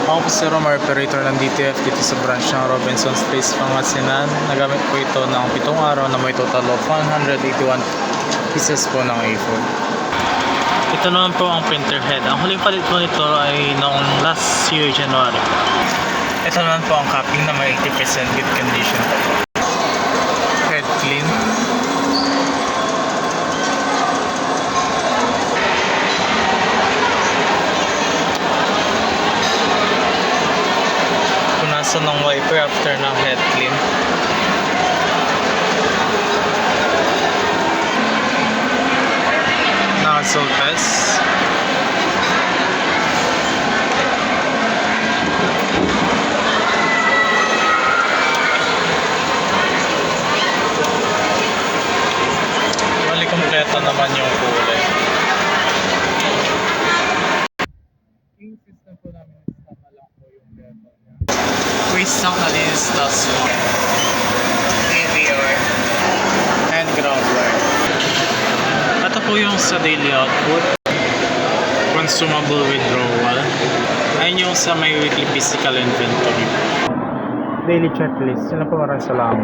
Ako po si Romar, operator ng DTF dito sa branch ng Robinsons Place, Pangasinan. Nagamit po ito ng 7 araw na may total of 181 pieces po ng A4. Ito naman po ang printer head. Ang huling palit po nito ay noong last year, January. Ito naman po ang capping na may 80% good condition. Head clean. Punasan ng wiper after ng head clean. Nozzle test. Bali kompleto naman yung kulay. Yung system po namin is tama lang po yung level niya. Waste stock na din is last one. AVR and ground wire. Ito po yung sa daily output. Consumable withdrawal. Ayun yung sa may weekly physical inventory. Daily checklist. Sila po maraming salamat.